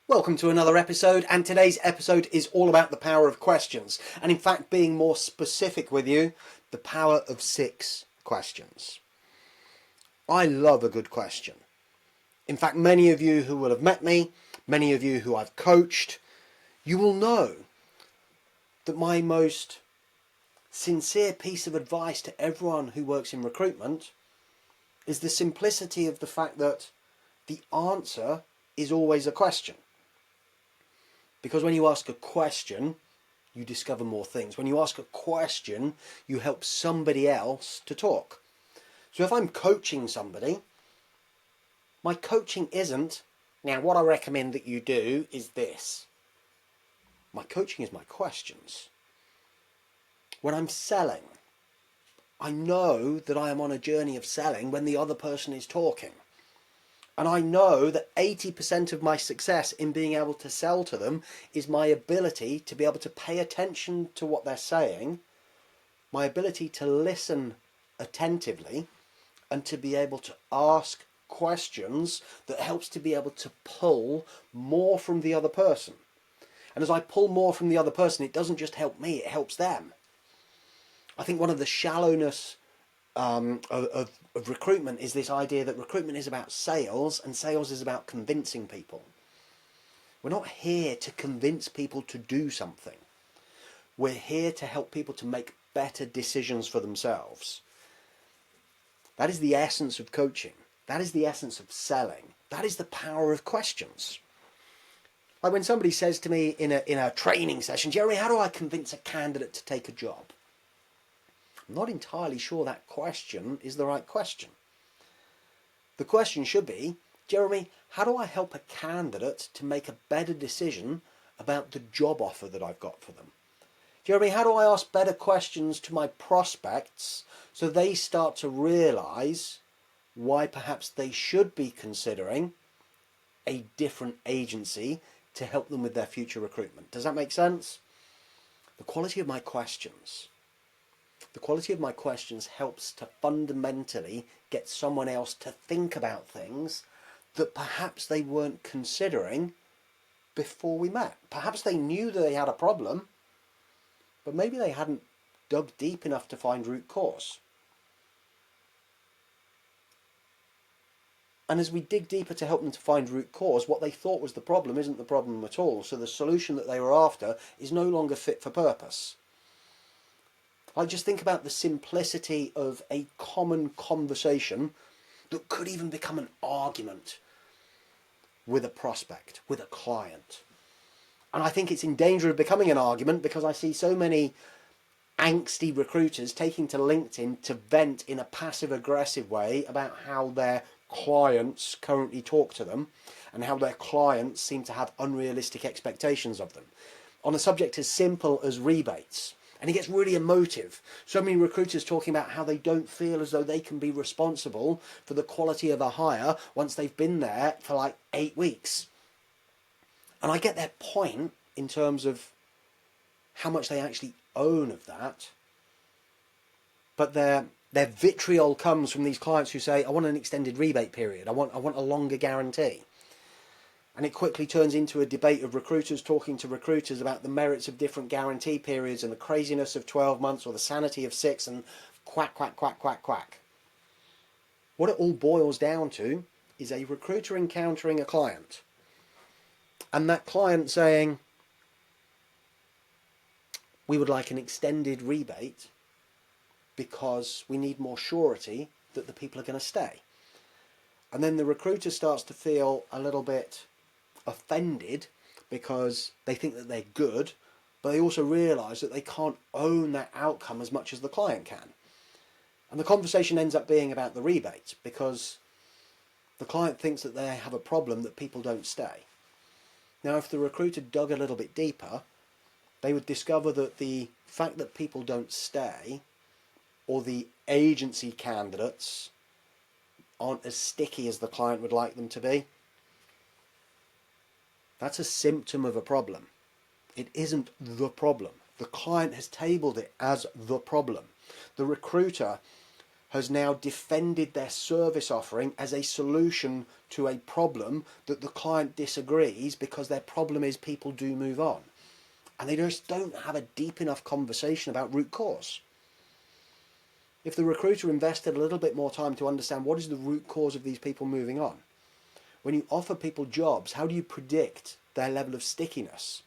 Welcome to another episode, and today's episode is all about the power of questions, and in fact being more specific with you, the power of 6 questions. I love a good question. In fact, many of you who will have met me, many of you who I've coached, you will know that my most sincere piece of advice to everyone who works in recruitment is the simplicity of the fact that the answer is always a question. Because when you ask a question, you discover more things. When you ask a question, you help somebody else to talk. So if I'm coaching somebody, my coaching isn't, now what I recommend that you do is this. My coaching is my questions. When I'm selling, I know that I am on a journey of selling when the other person is talking. And I know that 80% of my success in being able to sell to them is my ability to be able to pay attention to what they're saying, my ability to listen attentively, and to be able to ask questions that helps to be able to pull more from the other person. And as I pull more from the other person, it doesn't just help me, it helps them. I think one of the shallowness of recruitment is this idea that recruitment is about sales and sales is about convincing people. We're not here to convince people to do something. We're here to help people to make better decisions for themselves. That is the essence of coaching. That is the essence of selling. That is the power of questions. Like when somebody says to me in a training session, Jeremy, how do I convince a candidate to take a job? I'm not entirely sure that question is the right question. The question should be, Jeremy, how do I help a candidate to make a better decision about the job offer that I've got for them? Jeremy, how do I ask better questions to my prospects so they start to realise why perhaps they should be considering a different agency to help them with their future recruitment? Does that make sense? The quality of my questions. The quality of my questions helps to fundamentally get someone else to think about things that perhaps they weren't considering before we met. Perhaps they knew that they had a problem, but maybe they hadn't dug deep enough to find root cause. And as we dig deeper to help them to find root cause, what they thought was the problem isn't the problem at all. So the solution that they were after is no longer fit for purpose. I just think about the simplicity of a common conversation that could even become an argument with a prospect, with a client. And I think it's in danger of becoming an argument because I see so many angsty recruiters taking to LinkedIn to vent in a passive-aggressive way about how their clients currently talk to them and how their clients seem to have unrealistic expectations of them. On a subject as simple as rebates. And it gets really emotive. So many recruiters talking about how they don't feel as though they can be responsible for the quality of a hire once they've been there for like 8 weeks. And I get their point in terms of how much they actually own of that. But their vitriol comes from these clients who say, I want an extended rebate period. I want a longer guarantee. And it quickly turns into a debate of recruiters talking to recruiters about the merits of different guarantee periods and the craziness of 12 months or the sanity of 6 and quack, quack, quack, quack, quack. What it all boils down to is a recruiter encountering a client. And that client saying, we would like an extended rebate because we need more surety that the people are going to stay. And then the recruiter starts to feel a little bit offended because they think that they're good, but they also realise that they can't own that outcome as much as the client can. And the conversation ends up being about the rebate because the client thinks that they have a problem that people don't stay. Now, if the recruiter dug a little bit deeper, they would discover that the fact that people don't stay or the agency candidates aren't as sticky as the client would like them to be, that's a symptom of a problem. It isn't the problem. The client has tabled it as the problem. The recruiter has now defended their service offering as a solution to a problem that the client disagrees, because their problem is people do move on. And they just don't have a deep enough conversation about root cause. If the recruiter invested a little bit more time to understand what is the root cause of these people moving on, when you offer people jobs, how do you predict their level of stickiness?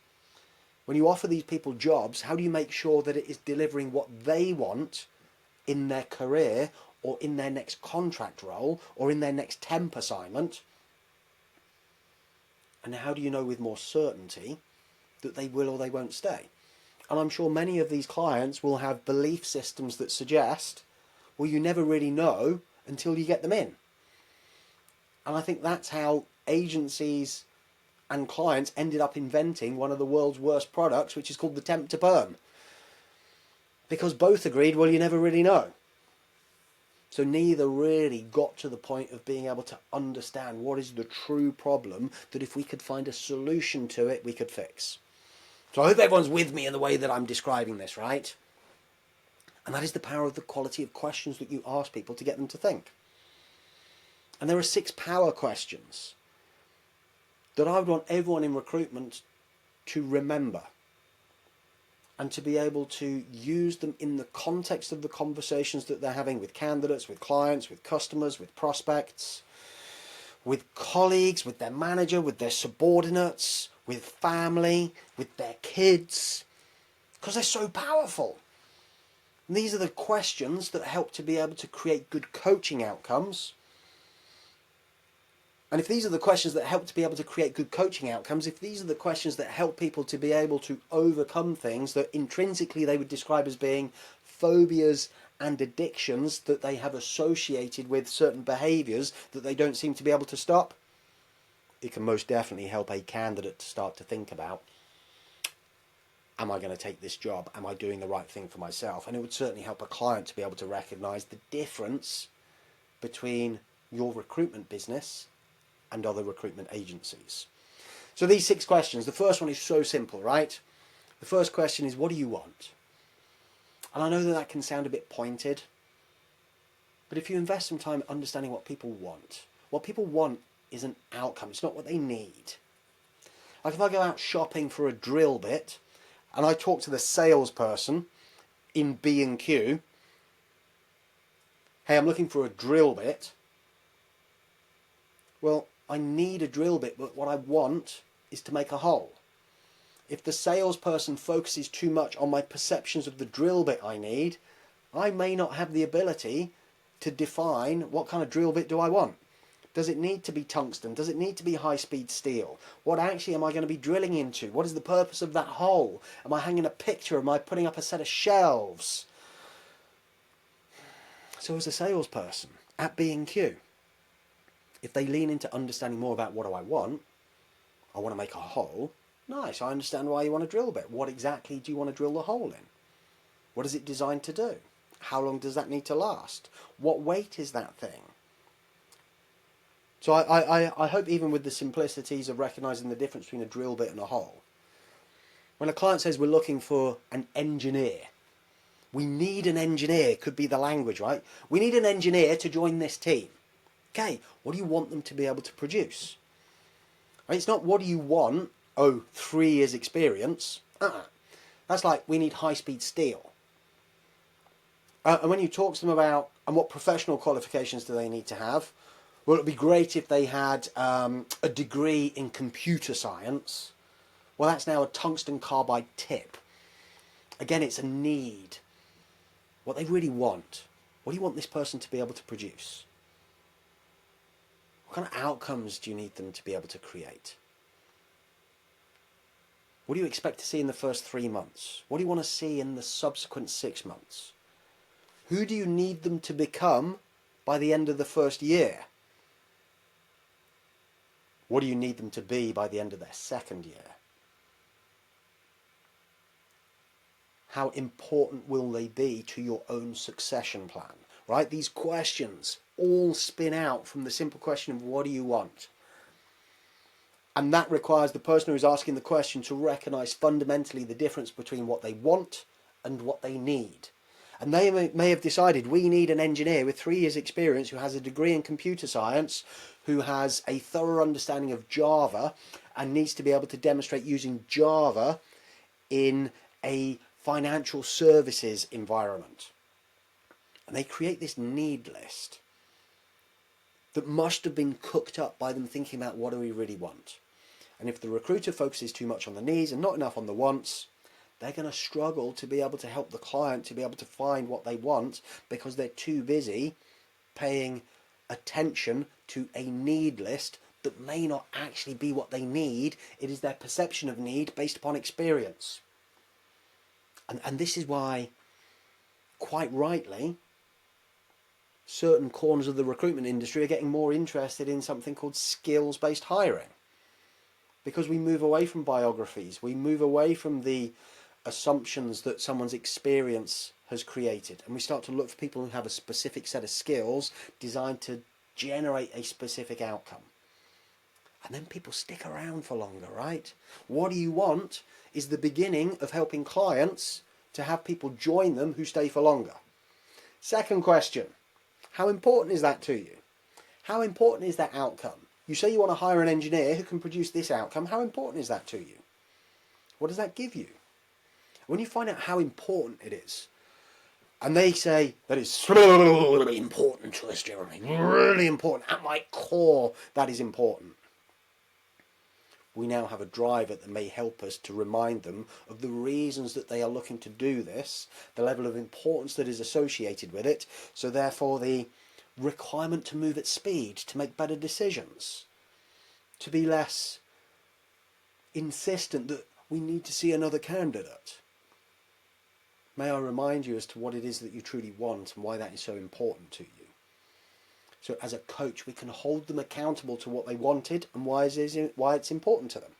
When you offer these people jobs, how do you make sure that it is delivering what they want in their career, or in their next contract role, or in their next temp assignment? And how do you know with more certainty that they will or they won't stay? And I'm sure many of these clients will have belief systems that suggest, well, you never really know until you get them in. And I think that's how agencies and clients ended up inventing one of the world's worst products, which is called the temp to perm. Because both agreed, well, you never really know. So neither really got to the point of being able to understand what is the true problem that if we could find a solution to it, we could fix. So I hope everyone's with me in the way that I'm describing this, right? And that is the power of the quality of questions that you ask people to get them to think. And there are 6 power questions that I would want everyone in recruitment to remember, and to be able to use them in the context of the conversations that they're having with candidates, with clients, with customers, with prospects, with colleagues, with their manager, with their subordinates, with family, with their kids, because they're so powerful. And these are the questions that help to be able to create good coaching outcomes. And if these are the questions that help to be able to create good coaching outcomes, if these are the questions that help people to be able to overcome things that intrinsically they would describe as being phobias and addictions that they have associated with certain behaviours that they don't seem to be able to stop, it can most definitely help a candidate to start to think about, am I going to take this job? Am I doing the right thing for myself? And it would certainly help a client to be able to recognise the difference between your recruitment business and other recruitment agencies. So these 6 questions, the first one is so simple, right? The first question is, what do you want? And I know that that can sound a bit pointed, but if you invest some time understanding what people want is an outcome. It's not what they need. Like if I go out shopping for a drill bit and I talk to the salesperson in B&Q, hey, I'm looking for a drill bit. Well, I need a drill bit, but what I want is to make a hole. If the salesperson focuses too much on my perceptions of the drill bit I need, I may not have the ability to define what kind of drill bit do I want. Does it need to be tungsten? Does it need to be high-speed steel? What actually am I going to be drilling into? What is the purpose of that hole? Am I hanging a picture? Am I putting up a set of shelves? So as a salesperson at B&Q, if they lean into understanding more about what do I want to make a hole. Nice, I understand why you want a drill bit. What exactly do you want to drill the hole in? What is it designed to do? How long does that need to last? What weight is that thing? So I hope even with the simplicities of recognising the difference between a drill bit and a hole, when a client says we're looking for an engineer, we need an engineer, could be the language, right? We need an engineer to join this team. Okay, what do you want them to be able to produce? Right, it's not what do you want, 3 years experience. That's like we need high-speed steel. And when you talk to them about and what professional qualifications do they need to have, well, it would be great if they had a degree in computer science. Well, that's now a tungsten carbide tip. Again, it's a need. What they really want. What do you want this person to be able to produce? What kind of outcomes do you need them to be able to create? What do you expect to see in the first 3 months? What do you want to see in the subsequent 6 months? Who do you need them to become by the end of the first year? What do you need them to be by the end of their second year? How important will they be to your own succession plan? Right? These questions all spin out from the simple question of what do you want? And that requires the person who is asking the question to recognise fundamentally the difference between what they want and what they need. And they may have decided we need an engineer with 3 years experience who has a degree in computer science, who has a thorough understanding of Java and needs to be able to demonstrate using Java in a financial services environment. And they create this need list that must have been cooked up by them thinking about what do we really want. And if the recruiter focuses too much on the needs and not enough on the wants, they're going to struggle to be able to help the client to be able to find what they want, because they're too busy paying attention to a need list that may not actually be what they need. It is their perception of need based upon experience. And this is why, quite rightly, certain corners of the recruitment industry are getting more interested in something called skills-based hiring. Because we move away from biographies, we move away from the assumptions that someone's experience has created, and we start to look for people who have a specific set of skills designed to generate a specific outcome. And then people stick around for longer, right? What do you want is the beginning of helping clients to have people join them who stay for longer. Second question, how important is that to you? How important is that outcome? You say you want to hire an engineer who can produce this outcome. How important is that to you? What does that give you? When you find out how important it is, and they say that it's really important to us, Jeremy, really important, at my core, that is important. We now have a driver that may help us to remind them of the reasons that they are looking to do this, the level of importance that is associated with it, so therefore the requirement to move at speed, to make better decisions, to be less insistent that we need to see another candidate. May I remind you as to what it is that you truly want and why that is so important to you. So as a coach, we can hold them accountable to what they wanted and why it's important to them.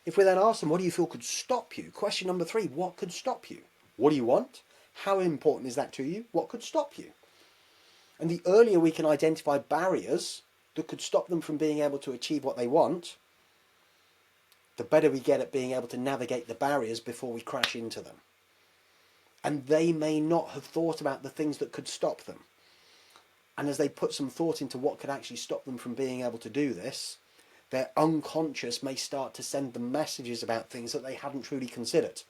If we then ask them, what do you feel could stop you? Question number 3, what could stop you? What do you want? How important is that to you? What could stop you? And the earlier we can identify barriers that could stop them from being able to achieve what they want, the better we get at being able to navigate the barriers before we crash into them. And they may not have thought about the things that could stop them. And as they put some thought into what could actually stop them from being able to do this, their unconscious may start to send them messages about things that they hadn't truly considered.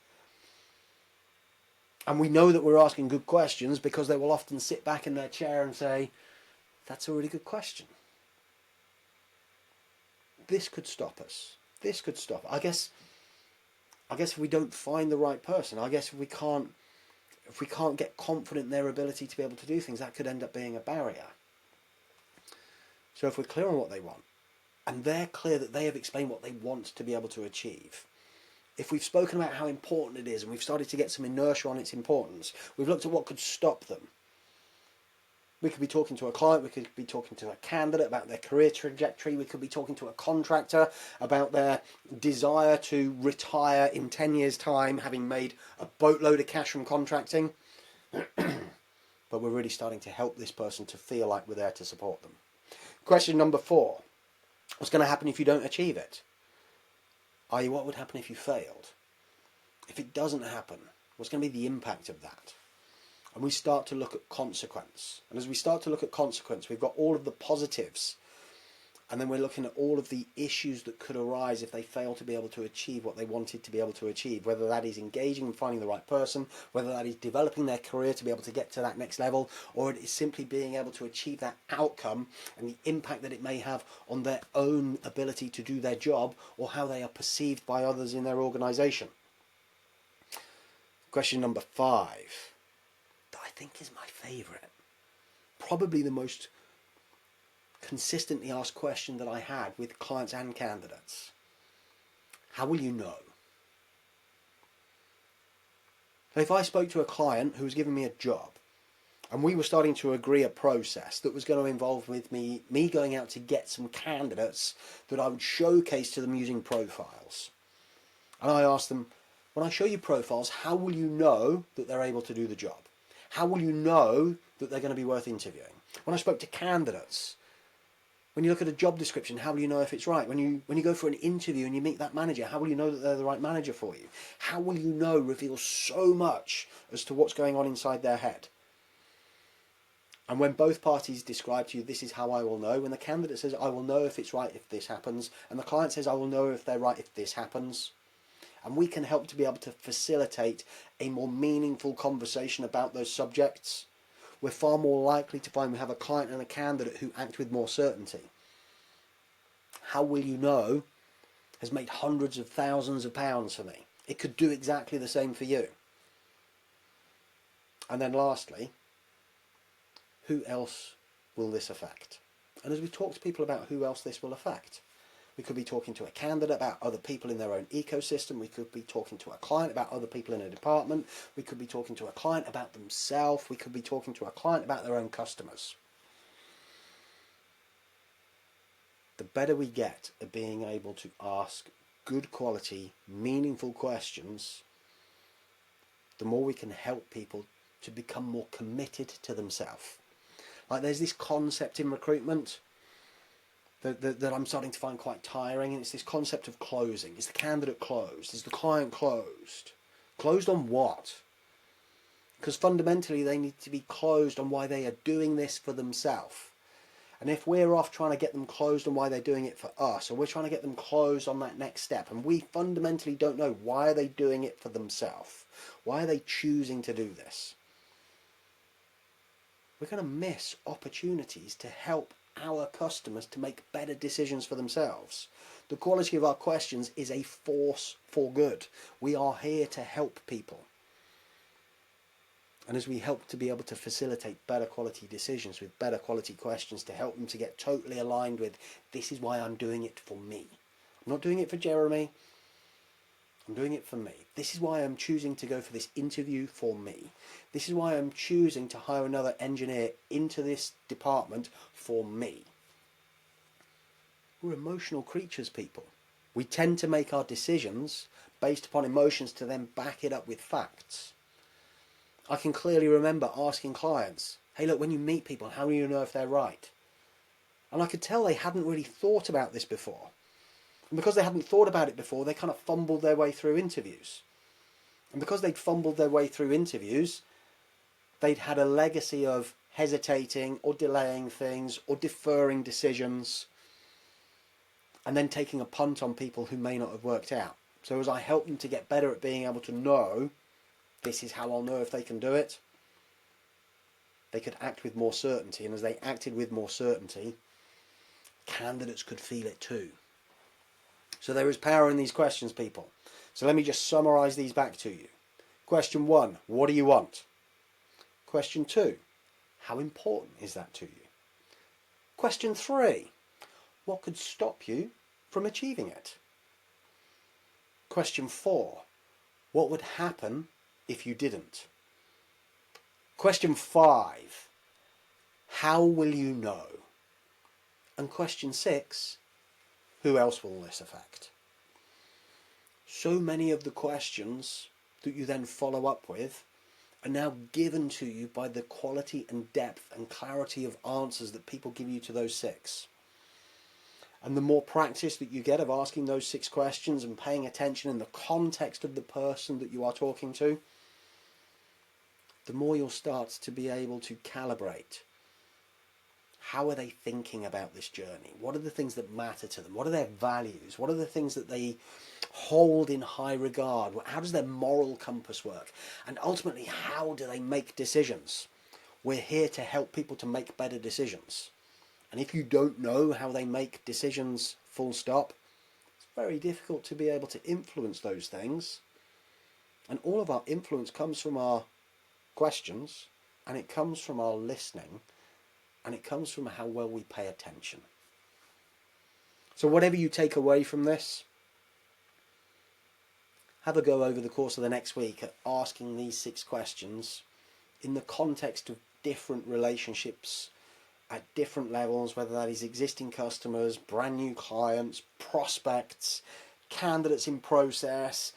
And we know that we're asking good questions because they will often sit back in their chair and say, that's a really good question. This could stop us. This could stop. I guess if we don't find the right person, I guess if we can't get confident in their ability to be able to do things, that could end up being a barrier. So if we're clear on what they want, and they're clear that they have explained what they want to be able to achieve, if we've spoken about how important it is and we've started to get some inertia on its importance, we've looked at what could stop them. We could be talking to a client, we could be talking to a candidate about their career trajectory, we could be talking to a contractor about their desire to retire in 10 years' time, having made a boatload of cash from contracting. But we're really starting to help this person to feel like we're there to support them. Question number 4. What's going to happen if you don't achieve it? i.e., what would happen if you failed? If it doesn't happen, what's going to be the impact of that? And we start to look at consequence. And as we start to look at consequence, we've got all of the positives. And then we're looking at all of the issues that could arise if they fail to be able to achieve what they wanted to be able to achieve. Whether that is engaging and finding the right person, whether that is developing their career to be able to get to that next level, or it is simply being able to achieve that outcome and the impact that it may have on their own ability to do their job or how they are perceived by others in their organisation. Question number 5. I think is my favourite. Probably the most consistently asked question that I had with clients and candidates. How will you know? So if I spoke to a client who was giving me a job and we were starting to agree a process that was going to involve with me going out to get some candidates that I would showcase to them using profiles. And I asked them, when I show you profiles, how will you know that they're able to do the job? How will you know that they're going to be worth interviewing? When I spoke to candidates, When you look at a job description, how will you know if it's right? When you go for an interview and you meet that manager, how will you know that they're the right manager for you? How will you know reveals so much as to what's going on inside their head. And when both parties describe to you, this is how I will know, when the candidate says, I will know if it's right if this happens, and the client says, I will know if they're right if this happens, and we can help to be able to facilitate a more meaningful conversation about those subjects, we're far more likely to find we have a client and a candidate who act with more certainty. How will you know has made hundreds of thousands of pounds for me. It could do exactly the same for you. And then lastly, who else will this affect? And as we talk to people about who else this will affect, we could be talking to a candidate about other people in their own ecosystem. We could be talking to a client about other people in a department. We could be talking to a client about themselves. We could be talking to a client about their own customers. The better we get at being able to ask good quality, meaningful questions, the more we can help people to become more committed to themselves. Like there's this concept in recruitment that I'm starting to find quite tiring, and it's this concept of closing. Is the candidate closed? Is the client closed? Closed on what? Because fundamentally they need to be closed on why they are doing this for themselves. And if we're off trying to get them closed on why they're doing it for us, or we're trying to get them closed on that next step, and we fundamentally don't know why are they doing it for themselves, why are they choosing to do this, we're going to miss opportunities to help our customers to make better decisions for themselves. The quality of our questions is a force for good. We are here to help people. And as we help to be able to facilitate better quality decisions with better quality questions to help them to get totally aligned with, this is why I'm doing it for me. I'm not doing it for Jeremy. I'm doing it for me. This is why I'm choosing to go for this interview for me. This is why I'm choosing to hire another engineer into this department for me. We're emotional creatures, people. We tend to make our decisions based upon emotions to then back it up with facts. I can clearly remember asking clients, hey look, when you meet people, how do you know if they're right? And I could tell they hadn't really thought about this before. And because they hadn't thought about it before, they kind of fumbled their way through interviews. And because they'd fumbled their way through interviews, they'd had a legacy of hesitating or delaying things or deferring decisions and then taking a punt on people who may not have worked out. So as I helped them to get better at being able to know, this is how I'll know if they can do it, they could act with more certainty. And as they acted with more certainty, candidates could feel it too. So there is power in these questions, people. So let me just summarise these back to you. Question 1, what do you want? Question 2, how important is that to you? Question 3, what could stop you from achieving it? Question 4, what would happen if you didn't? Question 5, how will you know? And question 6, who else will this affect? So many of the questions that you then follow up with are now given to you by the quality and depth and clarity of answers that people give you to those 6. And the more practice that you get of asking those 6 questions and paying attention in the context of the person that you are talking to, the more you'll start to be able to calibrate. How are they thinking about this journey? What are the things that matter to them? What are their values? What are the things that they hold in high regard? How does their moral compass work? And ultimately, how do they make decisions? We're here to help people to make better decisions. And if you don't know how they make decisions, full stop, it's very difficult to be able to influence those things. And all of our influence comes from our questions, and it comes from our listening, and it comes from how well we pay attention. So whatever you take away from this, have a go over the course of the next week at asking these 6 questions in the context of different relationships at different levels, whether that is existing customers, brand new clients, prospects, candidates in process,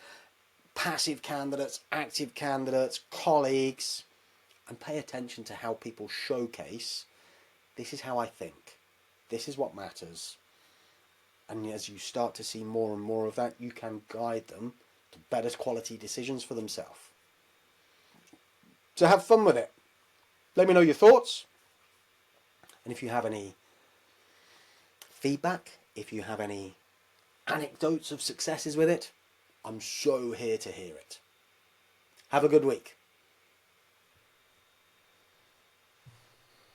passive candidates, active candidates, colleagues, and pay attention to how people showcase, this is how I think, this is what matters. And as you start to see more and more of that, you can guide them to better quality decisions for themselves. So have fun with it. Let me know your thoughts. And if you have any feedback, if you have any anecdotes of successes with it, I'm so here to hear it. Have a good week.